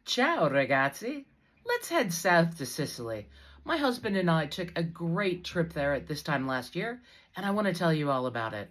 Ciao ragazzi! Let's head south to Sicily. My husband and I took a great trip there at this time last year, and I want to tell you all about it.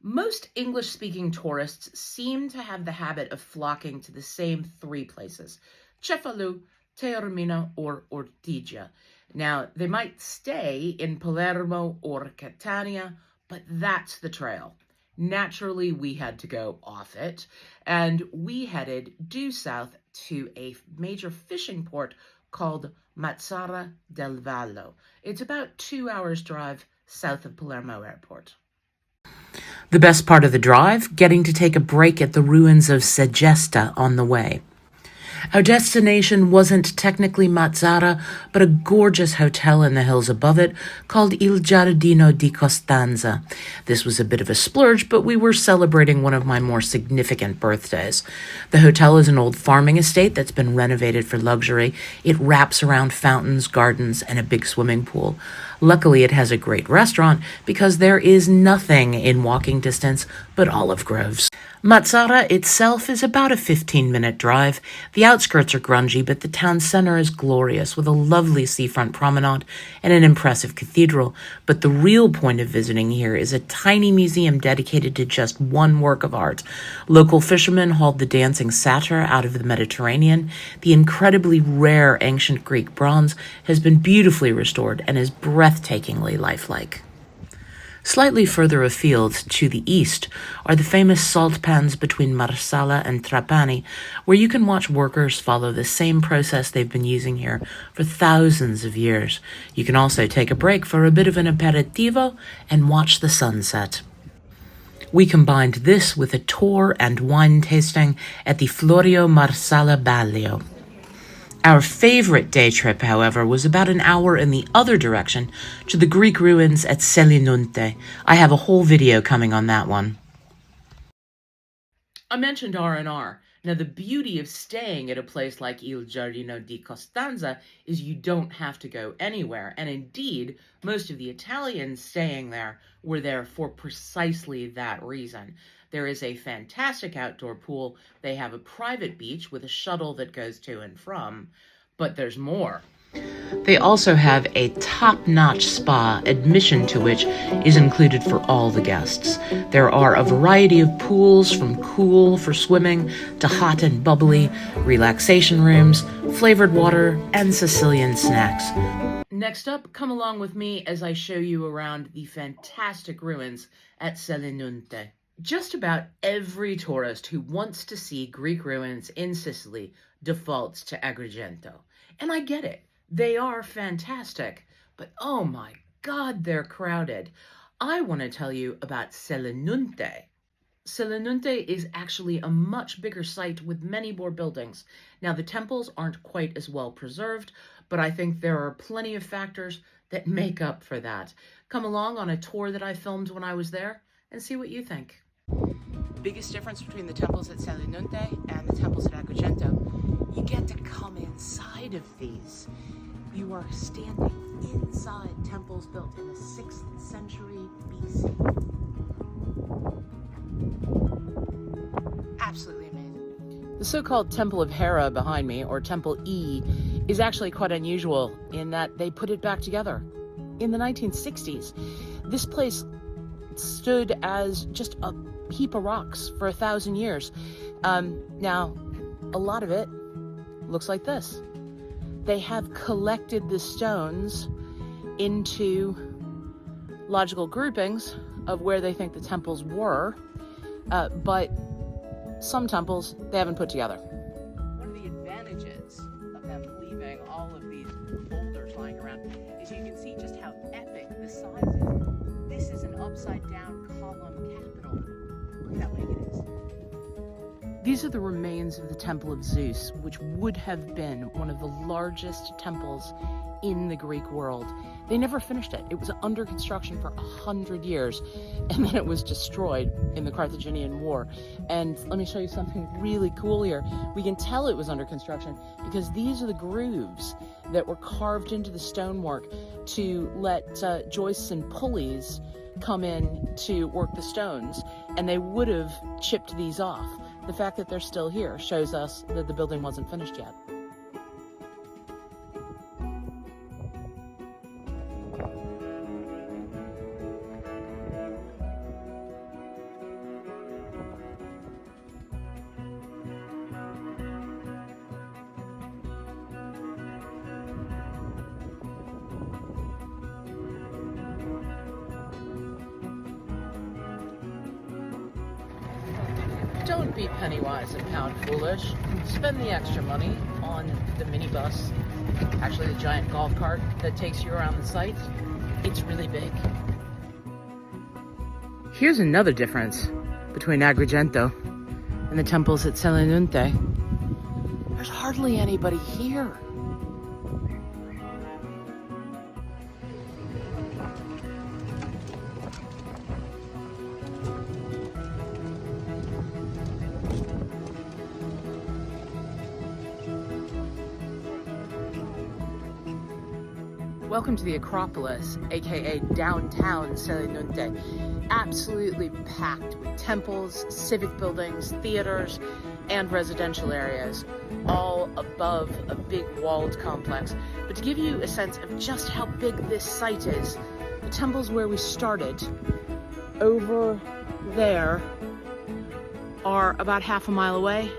Most English-speaking tourists seem to have the habit of flocking to the same three places: Cefalù, Taormina, or Ortigia. Now, they might stay in Palermo or Catania, but that's the trail. Naturally, we had to go off it, and we headed due south to a major fishing port called Marsala del Vallo. It's about 2 hours drive south of Palermo Airport. The best part of the drive, getting to take a break at the ruins of Segesta on the way. Our destination wasn't technically Marsala, but a gorgeous hotel in the hills above it called Il Giardino di Costanza. This was a bit of a splurge, but we were celebrating one of my more significant birthdays. The hotel is an old farming estate that's been renovated for luxury. It wraps around fountains, gardens, and a big swimming pool. Luckily, it has a great restaurant because there is nothing in walking distance but olive groves. Marsala itself is about a 15-minute drive. The outskirts are grungy, but the town center is glorious with a lovely seafront promenade and an impressive cathedral. But the real point of visiting here is a tiny museum dedicated to just one work of art. Local fishermen hauled the dancing satyr out of the Mediterranean. The incredibly rare ancient Greek bronze has been beautifully restored and is breathtakingly lifelike. Slightly further afield, to the east, are the famous salt pans between Marsala and Trapani, where you can watch workers follow the same process they've been using here for thousands of years. You can also take a break for a bit of an aperitivo and watch the sunset. We combined this with a tour and wine tasting at the Florio Marsala Balio. Our favorite day trip, however, was about an hour in the other direction to the Greek ruins at Selinunte. I have a whole video coming on that one. I mentioned R&R. Now, the beauty of staying at a place like Il Giardino di Costanza is you don't have to go anywhere. And indeed, most of the Italians staying there were there for precisely that reason. There is a fantastic outdoor pool. They have a private beach with a shuttle that goes to and from, but there's more. They also have a top-notch spa, admission to which is included for all the guests. There are a variety of pools, from cool for swimming to hot and bubbly, relaxation rooms, flavored water, and Sicilian snacks. Next up, come along with me as I show you around the fantastic ruins at Selinunte. Just about every tourist who wants to see Greek ruins in Sicily defaults to Agrigento. And I get it. They are fantastic, but oh my God, they're crowded. I want to tell you about Selinunte. Selinunte is actually a much bigger site with many more buildings. Now, the temples aren't quite as well preserved, but I think there are plenty of factors that make up for that. Come along on a tour that I filmed when I was there and see what you think. Biggest difference between the temples at Selinunte and the temples at Agrigento, you get to come inside of these. You are standing inside temples built in the 6th century BC. Absolutely amazing. The so-called Temple of Hera behind me, or Temple E, is actually quite unusual in that they put it back together. In the 1960s, this place stood as just a heap of rocks for 1,000 years. Now, a lot of it looks like this. They have collected the stones into logical groupings of where they think the temples were, but some temples they haven't put together. One of the advantages of them leaving all of these boulders lying around is you can see just how epic the size is. This is an upside-down column capital. Look how big it is. These are the remains of the Temple of Zeus, which would have been one of the largest temples in the Greek world. They never finished it. It was under construction for 100 years, and then it was destroyed in the Carthaginian War. And let me show you something really cool here. We can tell it was under construction because these are the grooves that were carved into the stonework to let joists and pulleys come in to work the stones, and they would have chipped these off. The fact that they're still here shows us that the building wasn't finished yet. Don't be penny wise and pound foolish. Spend the extra money on the minibus, actually the giant golf cart that takes you around the site. It's really big. Here's another difference between Agrigento and the temples at Selinunte. There's hardly anybody here. Welcome to the Acropolis, aka downtown Selinunte. Absolutely packed with temples, civic buildings, theaters, and residential areas, all above a big walled complex. But to give you a sense of just how big this site is, the temples where we started over there are about half a mile away,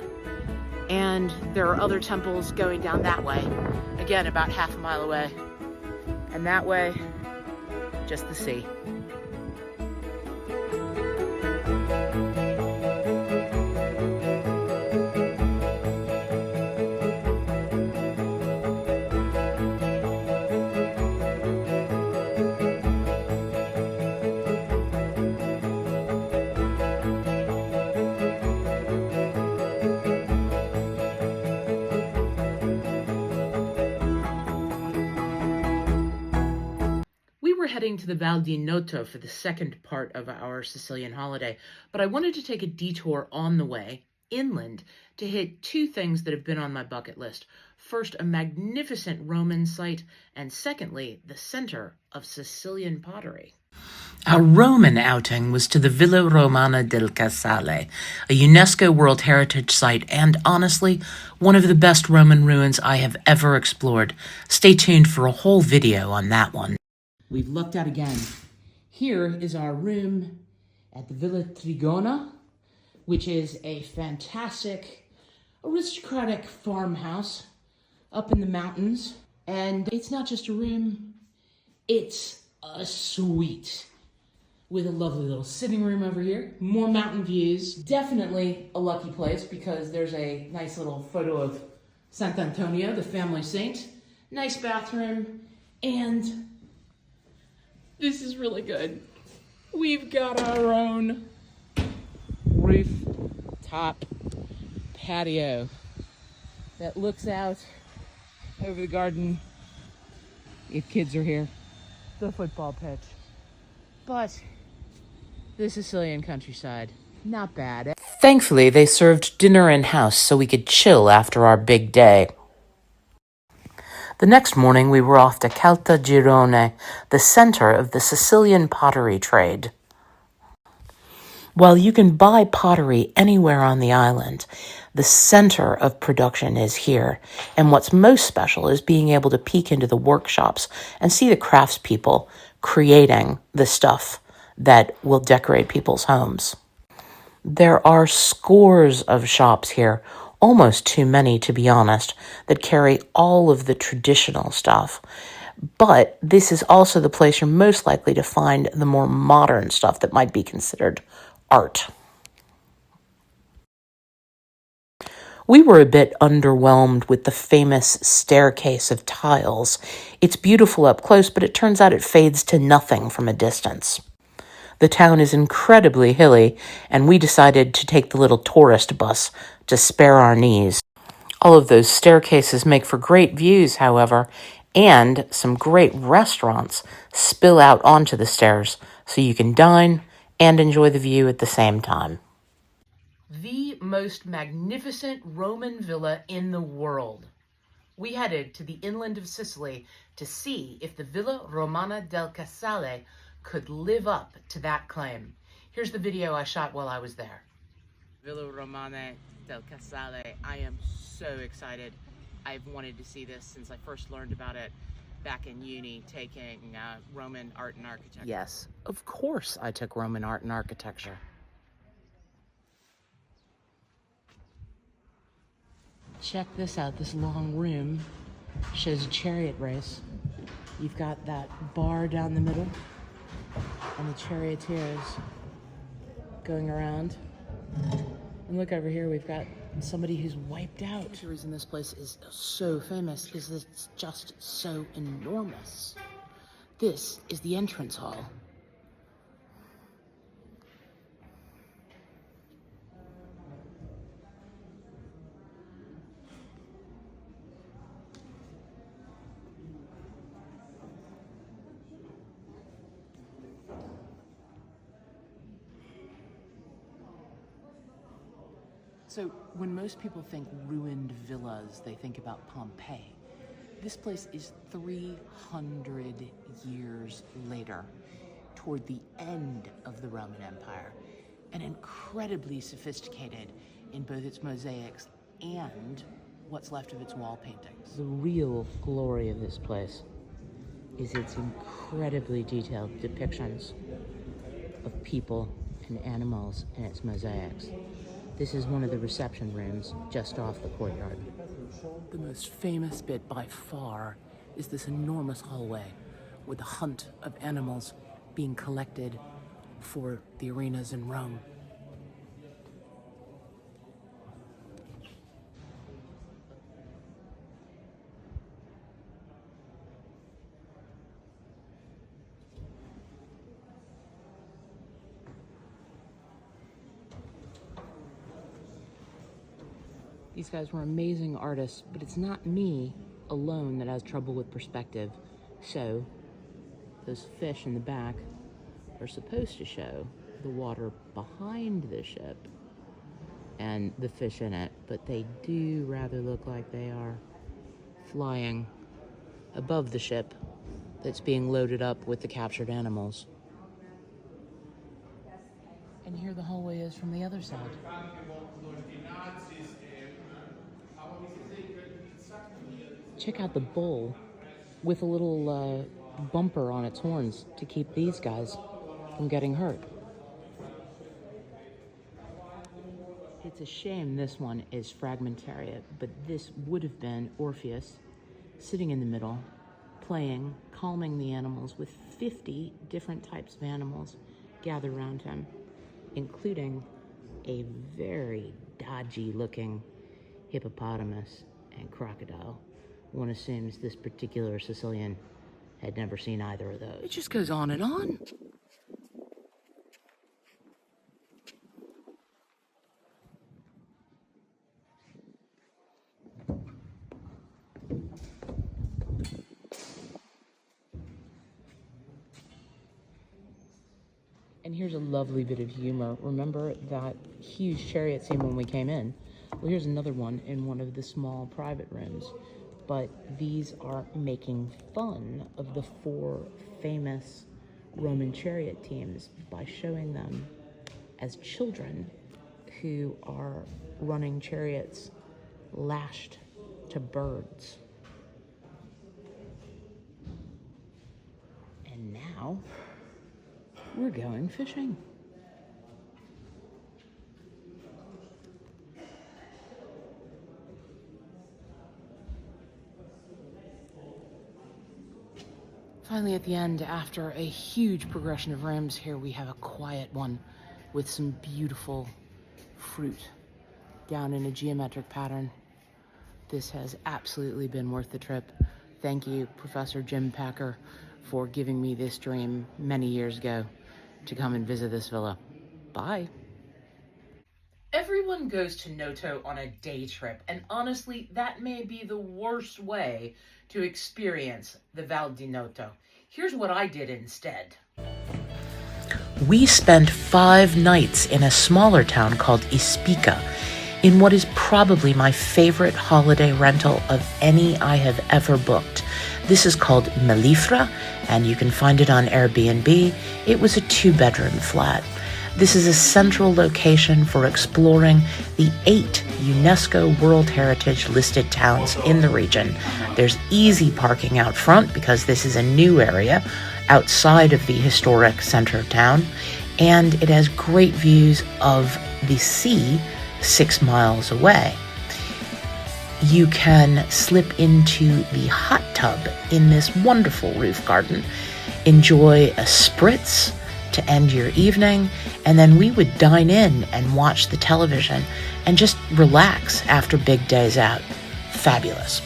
and there are other temples going down that way, again about half a mile away. And that way, just the sea. We're heading to the Val di Noto for the second part of our Sicilian holiday, but I wanted to take a detour on the way inland to hit two things that have been on my bucket list. First, a magnificent Roman site, and secondly, the center of Sicilian pottery. Our Roman outing was to the Villa Romana del Casale, a UNESCO World Heritage Site, and honestly, one of the best Roman ruins I have ever explored. Stay tuned for a whole video on that one. We've lucked out again. Here is our room at the Villa Trigona, which is a fantastic aristocratic farmhouse up in the mountains. And it's not just a room, it's a suite with a lovely little sitting room over here. More mountain views. Definitely a lucky place because there's a nice little photo of Sant'Antonio, the family saint. Nice bathroom, and this is really good. We've got our own rooftop patio that looks out over the garden, if kids are here, the football pitch. But the Sicilian countryside, not bad. Thankfully, they served dinner in-house so we could chill after our big day. The next morning, we were off to Caltagirone, the center of the Sicilian pottery trade. While you can buy pottery anywhere on the island, the center of production is here, and what's most special is being able to peek into the workshops and see the craftspeople creating the stuff that will decorate people's homes. There are scores of shops here, almost too many to be honest, that carry all of the traditional stuff. But this is also the place you're most likely to find the more modern stuff that might be considered art. We were a bit underwhelmed with the famous staircase of tiles. It's beautiful up close, but it turns out it fades to nothing from a distance. The town is incredibly hilly, and we decided to take the little tourist bus to spare our knees. All of those staircases make for great views, however, and some great restaurants spill out onto the stairs, so you can dine and enjoy the view at the same time. The most magnificent Roman villa in the world. We headed to the inland of Sicily to see if the Villa Romana del Casale could live up to that claim. Here's the video I shot while I was there. Villa Romane del Casale. I am so excited. I've wanted to see this since I first learned about it back in uni, taking Roman art and architecture. Yes, of course I took Roman art and architecture. Check this out. This long room shows a chariot race. You've got that bar down the middle and the charioteers going around. And look over here, we've got somebody who's wiped out. The reason this place is so famous is that it's just so enormous. This is the entrance hall. So when most people think ruined villas, they think about Pompeii. This place is 300 years later, toward the end of the Roman Empire, and incredibly sophisticated in both its mosaics and what's left of its wall paintings. The real glory of this place is its incredibly detailed depictions of people and animals in its mosaics. This is one of the reception rooms just off the courtyard. The most famous bit by far is this enormous hallway with the hunt of animals being collected for the arenas in Rome. These guys were amazing artists, but it's not me alone that has trouble with perspective. So, those fish in the back are supposed to show the water behind the ship and the fish in it, but they do rather look like they are flying above the ship that's being loaded up with the captured animals. And here the hallway is from the other side. Check out the bull with a little bumper on its horns to keep these guys from getting hurt. It's a shame this one is fragmentariat, but this would have been Orpheus sitting in the middle, playing, calming the animals with 50 different types of animals gathered around him, including a very dodgy looking hippopotamus and crocodile. One assumes this particular Sicilian had never seen either of those. It just goes on and on. And here's a lovely bit of humor. Remember that huge chariot scene when we came in? Well, here's another one in one of the small private rooms. But these are making fun of the 4 famous Roman chariot teams by showing them as children who are running chariots lashed to birds. And now we're going fishing. Finally, at the end, after a huge progression of rooms, here we have a quiet one with some beautiful fruit down in a geometric pattern. This has absolutely been worth the trip. Thank you, Professor Jim Packer, for giving me this dream many years ago to come and visit this villa. Bye. Everyone goes to Noto on a day trip, and honestly, that may be the worst way to experience the Val di Noto. Here's what I did instead. We spent 5 nights in a smaller town called Ispica, in what is probably my favorite holiday rental of any I have ever booked. This is called Mellifera, and you can find it on Airbnb. It was a 2-bedroom flat. This is a central location for exploring the 8 UNESCO World Heritage listed towns in the region. There's easy parking out front because this is a new area outside of the historic center of town, and it has great views of the sea 6 miles away. You can slip into the hot tub in this wonderful roof garden, enjoy a spritz to end your evening, and then we would dine in and watch the television and just relax after big days out. Fabulous.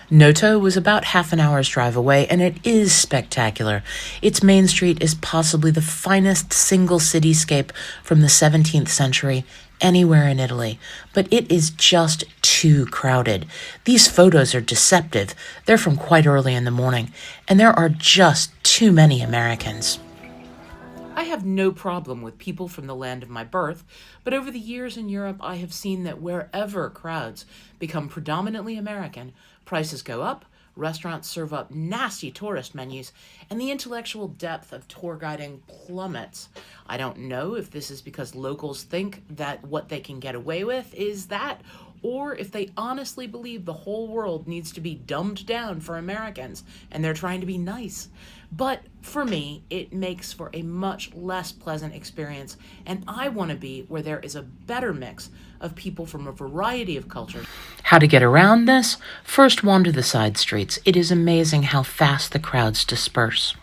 Noto was about half an hour's drive away, and it is spectacular. Its main street is possibly the finest single cityscape from the 17th century anywhere in Italy, but it is just too crowded. These photos are deceptive. They're from quite early in the morning, and there are just too many Americans. I have no problem with people from the land of my birth, but over the years in Europe, I have seen that wherever crowds become predominantly American, prices go up, restaurants serve up nasty tourist menus, and the intellectual depth of tour guiding plummets. I don't know if this is because locals think that what they can get away with is that, or if they honestly believe the whole world needs to be dumbed down for Americans, and they're trying to be nice. But for me, it makes for a much less pleasant experience, and I want to be where there is a better mix of people from a variety of cultures. How to get around this? First, wander the side streets. It is amazing how fast the crowds disperse.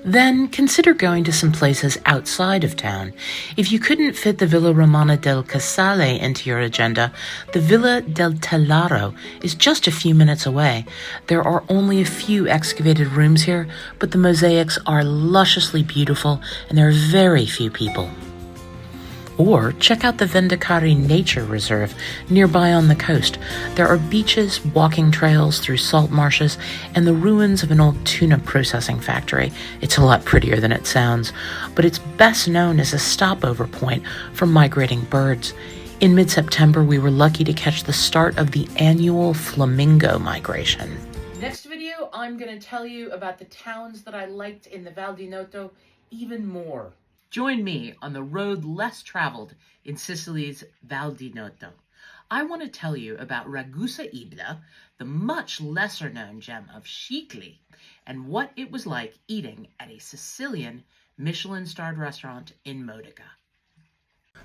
Then consider going to some places outside of town. If you couldn't fit the Villa Romana del Casale into your agenda, the Villa del Telaro is just a few minutes away. There are only a few excavated rooms here, but the mosaics are lusciously beautiful and there are very few people. Or check out the Vendicari Nature Reserve nearby on the coast. There are beaches, walking trails through salt marshes, and the ruins of an old tuna processing factory. It's a lot prettier than it sounds, but it's best known as a stopover point for migrating birds. In mid-September, we were lucky to catch the start of the annual flamingo migration. Next video, I'm going to tell you about the towns that I liked in the Val di Noto even more. Join me on the road less traveled in Sicily's Val di Noto. I want to tell you about Ragusa Ibla, the much lesser-known gem of Sicily, and what it was like eating at a Sicilian Michelin-starred restaurant in Modica.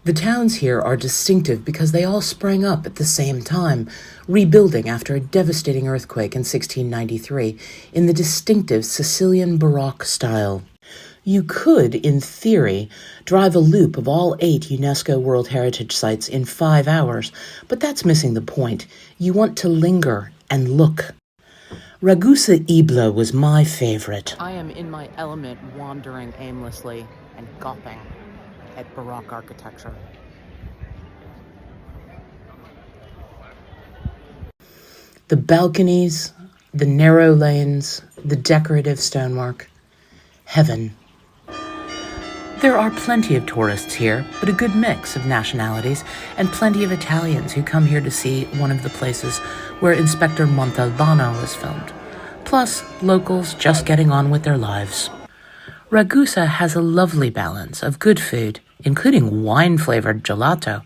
The towns here are distinctive because they all sprang up at the same time, rebuilding after a devastating earthquake in 1693 in the distinctive Sicilian Baroque style. You could, in theory, drive a loop of all 8 UNESCO World Heritage Sites in 5 hours, but that's missing the point. You want to linger and look. Ragusa Ibla was my favorite. I am in my element wandering aimlessly and gawping at Baroque architecture. The balconies, the narrow lanes, the decorative stonework. Heaven. There are plenty of tourists here, but a good mix of nationalities, and plenty of Italians who come here to see one of the places where Inspector Montalbano was filmed. Plus, locals just getting on with their lives. Ragusa has a lovely balance of good food, including wine-flavored gelato,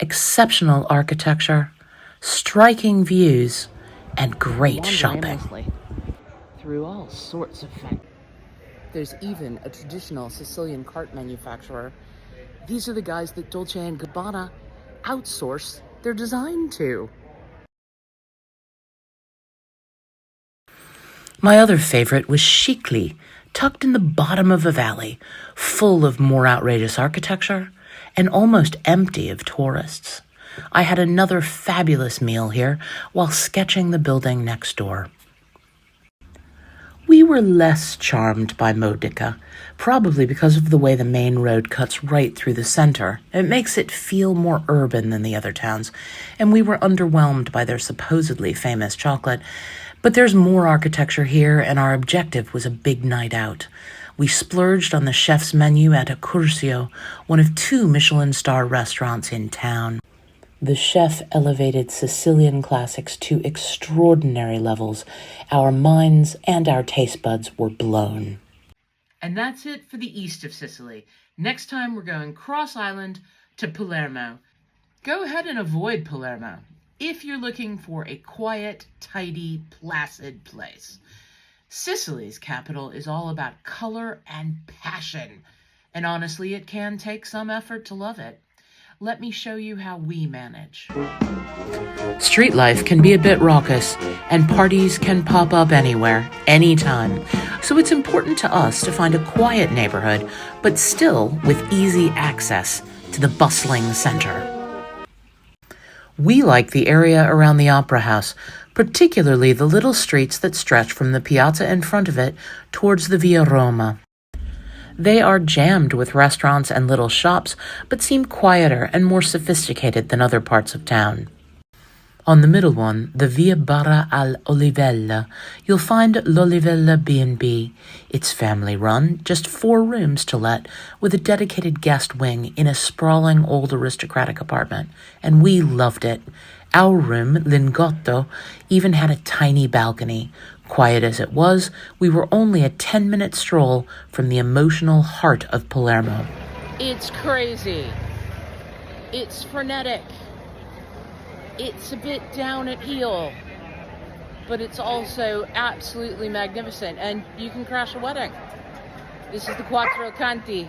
exceptional architecture, striking views, and great shopping. Through all sorts of factories. There's even a traditional Sicilian cart manufacturer. These are the guys that Dolce & Gabbana outsource their design to. My other favorite was Sicily, tucked in the bottom of a valley, full of more outrageous architecture and almost empty of tourists. I had another fabulous meal here while sketching the building next door. We were less charmed by Modica, probably because of the way the main road cuts right through the center. It makes it feel more urban than the other towns, and we were underwhelmed by their supposedly famous chocolate. But there's more architecture here, and our objective was a big night out. We splurged on the chef's menu at Accursio, one of 2 Michelin-star restaurants in town. The chef elevated Sicilian classics to extraordinary levels. Our minds and our taste buds were blown. And that's it for the east of Sicily. Next time we're going cross island to Palermo. Go ahead and avoid Palermo if you're looking for a quiet, tidy, placid place. Sicily's capital is all about color and passion, and honestly, it can take some effort to love it. Let me show you how we manage. Street life can be a bit raucous, and parties can pop up anywhere, anytime. So it's important to us to find a quiet neighborhood, but still with easy access to the bustling center. We like the area around the Opera House, particularly the little streets that stretch from the piazza in front of it towards the Via Roma. They are jammed with restaurants and little shops, but seem quieter and more sophisticated than other parts of town. On the middle one, the Via Barra all'Olivella, you'll find l'Olivella B&B. It's family-run, just 4 rooms to let, with a dedicated guest wing in a sprawling old aristocratic apartment, and we loved it. Our room, Lingotto, even had a tiny balcony. Quiet as it was, we were only a 10-minute stroll from the emotional heart of Palermo. It's crazy. It's frenetic. It's a bit down at heel, but it's also absolutely magnificent, and you can crash a wedding. This is the Quattro Canti,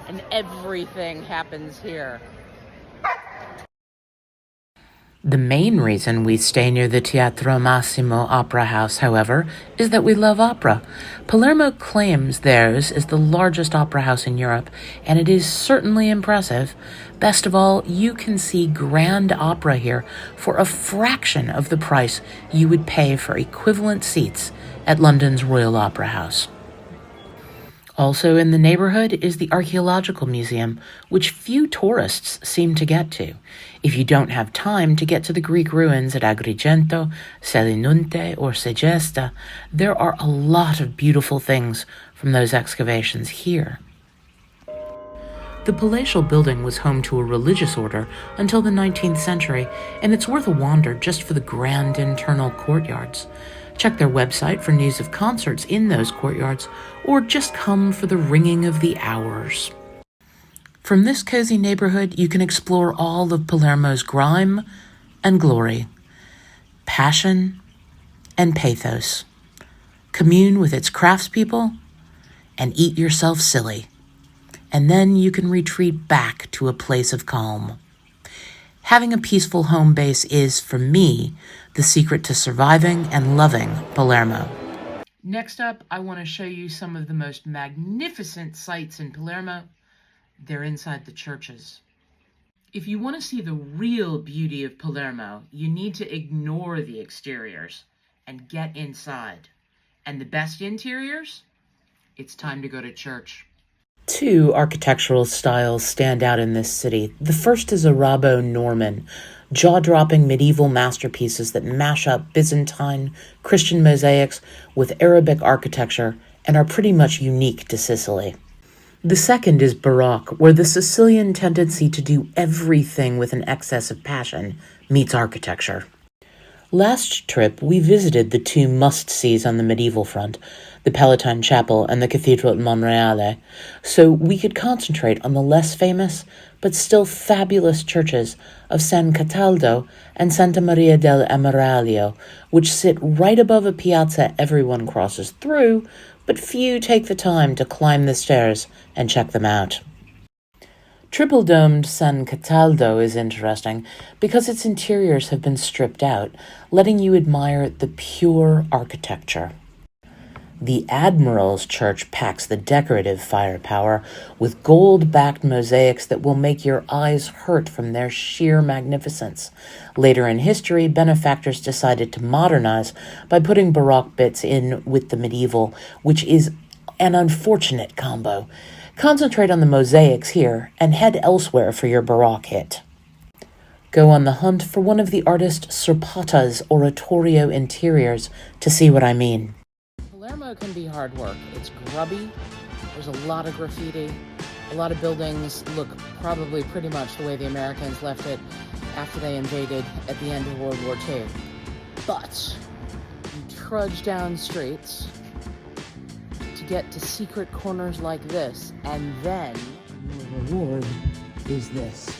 and everything happens here. The main reason we stay near the Teatro Massimo Opera House, however, is that we love opera. Palermo claims theirs is the largest opera house in Europe, and it is certainly impressive. Best of all, you can see grand opera here for a fraction of the price you would pay for equivalent seats at London's Royal Opera House. Also in the neighborhood is the Archaeological Museum, which few tourists seem to get to. If you don't have time to get to the Greek ruins at Agrigento, Selinunte, or Segesta, there are a lot of beautiful things from those excavations here. The palatial building was home to a religious order until the 19th century, and it's worth a wander just for the grand internal courtyards. Check their website for news of concerts in those courtyards, or just come for the ringing of the hours. From this cozy neighborhood, you can explore all of Palermo's grime and glory, passion and pathos, commune with its craftspeople, and eat yourself silly. And then you can retreat back to a place of calm. Having a peaceful home base is, for me, the secret to surviving and loving Palermo. Next up, I want to show you some of the most magnificent sights in Palermo. They're inside the churches. If you want to see the real beauty of Palermo, you need to ignore the exteriors and get inside. And the best interiors? It's time to go to church. 2 architectural styles stand out in this city. The first is Arabo-Norman, jaw-dropping medieval masterpieces that mash up Byzantine, Christian mosaics with Arabic architecture and are pretty much unique to Sicily. The second is Baroque, where the Sicilian tendency to do everything with an excess of passion meets architecture. Last trip, we visited the 2 must-sees on the medieval front, the Palatine Chapel and the Cathedral at Monreale, so we could concentrate on the less famous but still fabulous churches of San Cataldo and Santa Maria del Amiralio, which sit right above a piazza everyone crosses through, but few take the time to climb the stairs and check them out. Triple-domed San Cataldo is interesting because its interiors have been stripped out, letting you admire the pure architecture. The Admiral's Church packs the decorative firepower with gold-backed mosaics that will make your eyes hurt from their sheer magnificence. Later in history, benefactors decided to modernize by putting Baroque bits in with the medieval, which is an unfortunate combo. Concentrate on the mosaics here and head elsewhere for your Baroque hit. Go on the hunt for one of the artist Serpata's oratorio interiors to see what I mean. Palermo can be hard work. It's grubby, there's a lot of graffiti, a lot of buildings look probably pretty much the way the Americans left it after they invaded at the end of World War II. But you trudge down streets to to get to secret corners like this, and then your reward is this.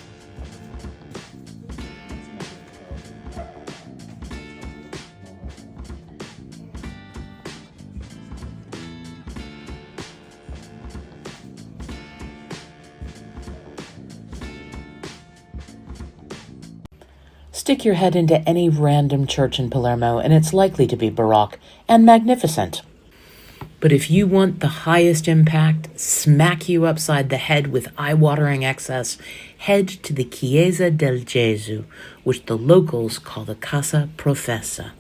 Stick your head into any random church in Palermo, and it's likely to be Baroque and magnificent. But if you want the highest impact, smack you upside the head with eye-watering excess, head to the Chiesa del Gesù, which the locals call the Casa Professa.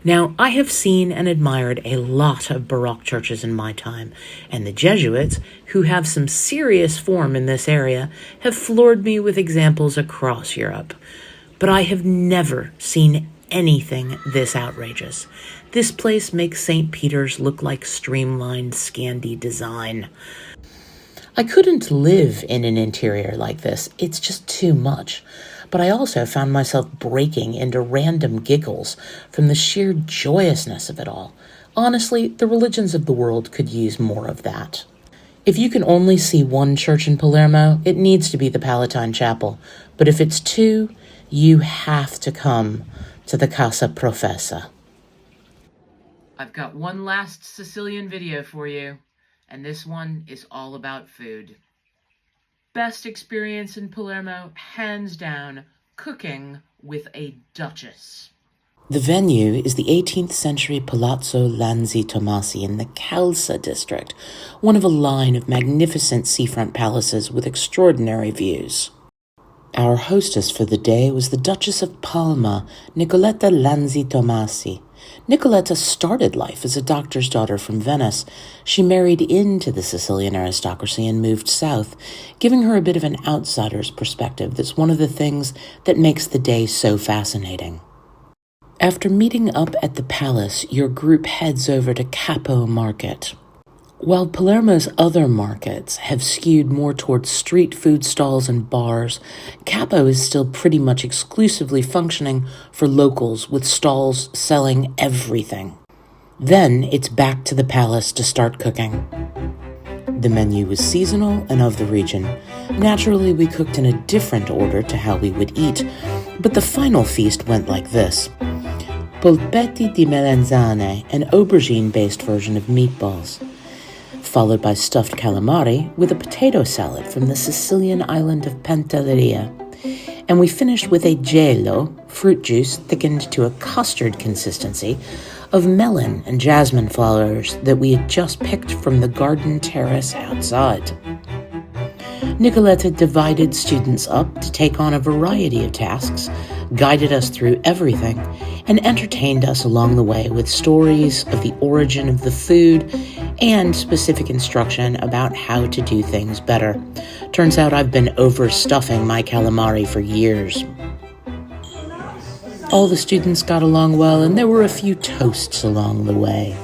Now, I have seen and admired a lot of Baroque churches in my time, and the Jesuits, who have some serious form in this area, have floored me with examples across Europe. But I have never seen anything this outrageous. This place makes St. Peter's look like streamlined Scandi design. I couldn't live in an interior like this. It's just too much. But I also found myself breaking into random giggles from the sheer joyousness of it all. Honestly, the religions of the world could use more of that. If you can only see one church in Palermo, it needs to be the Palatine Chapel. But if it's two, you have to come to the Casa Professa. I've got one last Sicilian video for you, and this one is all about food. Best experience in Palermo, hands down, cooking with a duchess. The venue is the 18th century Palazzo Lanzi Tomasi in the Calza district, one of a line of magnificent seafront palaces with extraordinary views. Our hostess for the day was the Duchess of Parma, Nicoletta Lanzi Tomasi. Nicoletta started life as a doctor's daughter from Venice. She married into the Sicilian aristocracy and moved south, giving her a bit of an outsider's perspective that's one of the things that makes the day so fascinating. After meeting up at the palace, your group heads over to Capo Market. While Palermo's other markets have skewed more towards street food stalls and bars, Capo is still pretty much exclusively functioning for locals with stalls selling everything. Then it's back to the palace to start cooking. The menu was seasonal and of the region. Naturally, we cooked in a different order to how we would eat, but the final feast went like this. Polpetti di melanzane, an aubergine-based version of meatballs, followed by stuffed calamari with a potato salad from the Sicilian island of Pantelleria. And we finished with a gelo, fruit juice thickened to a custard consistency, of melon and jasmine flowers that we had just picked from the garden terrace outside. Nicoletta divided students up to take on a variety of tasks, guided us through everything, and entertained us along the way with stories of the origin of the food and specific instruction about how to do things better. Turns out I've been overstuffing my calamari for years. All the students got along well, and there were a few toasts along the way.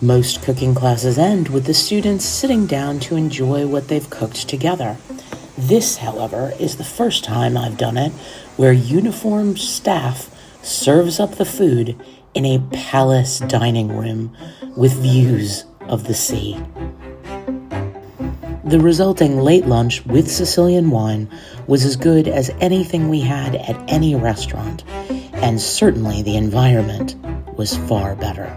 Most cooking classes end with the students sitting down to enjoy what they've cooked together. This, however, is the first time I've done it where uniformed staff serves up the food in a palace dining room with views of the sea. The resulting late lunch with Sicilian wine was as good as anything we had at any restaurant, and certainly the environment was far better.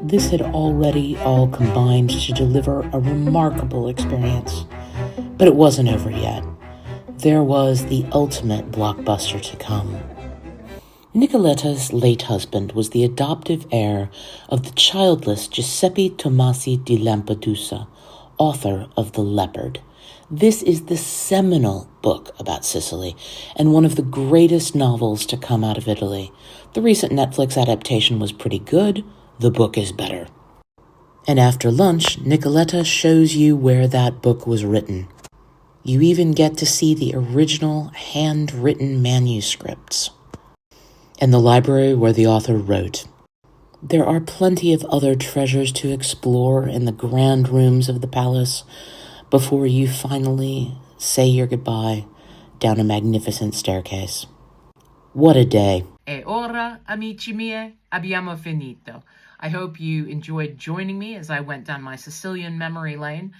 This had already all combined to deliver a remarkable experience, but it wasn't over yet. There was the ultimate blockbuster to come. Nicoletta's late husband was the adoptive heir of the childless Giuseppe Tomasi di Lampedusa, author of The Leopard. This is the seminal book about Sicily and one of the greatest novels to come out of Italy. The recent Netflix adaptation was pretty good. The book is better. And after lunch, Nicoletta shows you where that book was written. You even get to see the original handwritten manuscripts and the library where the author wrote. There are plenty of other treasures to explore in the grand rooms of the palace before you finally say your goodbye down a magnificent staircase. What a day. E ora, amici miei, abbiamo finito. I hope you enjoyed joining me as I went down my Sicilian memory lane.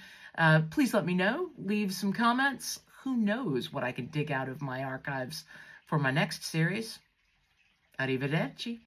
Please let me know. Leave some comments. Who knows what I can dig out of my archives for my next series. Arrivederci.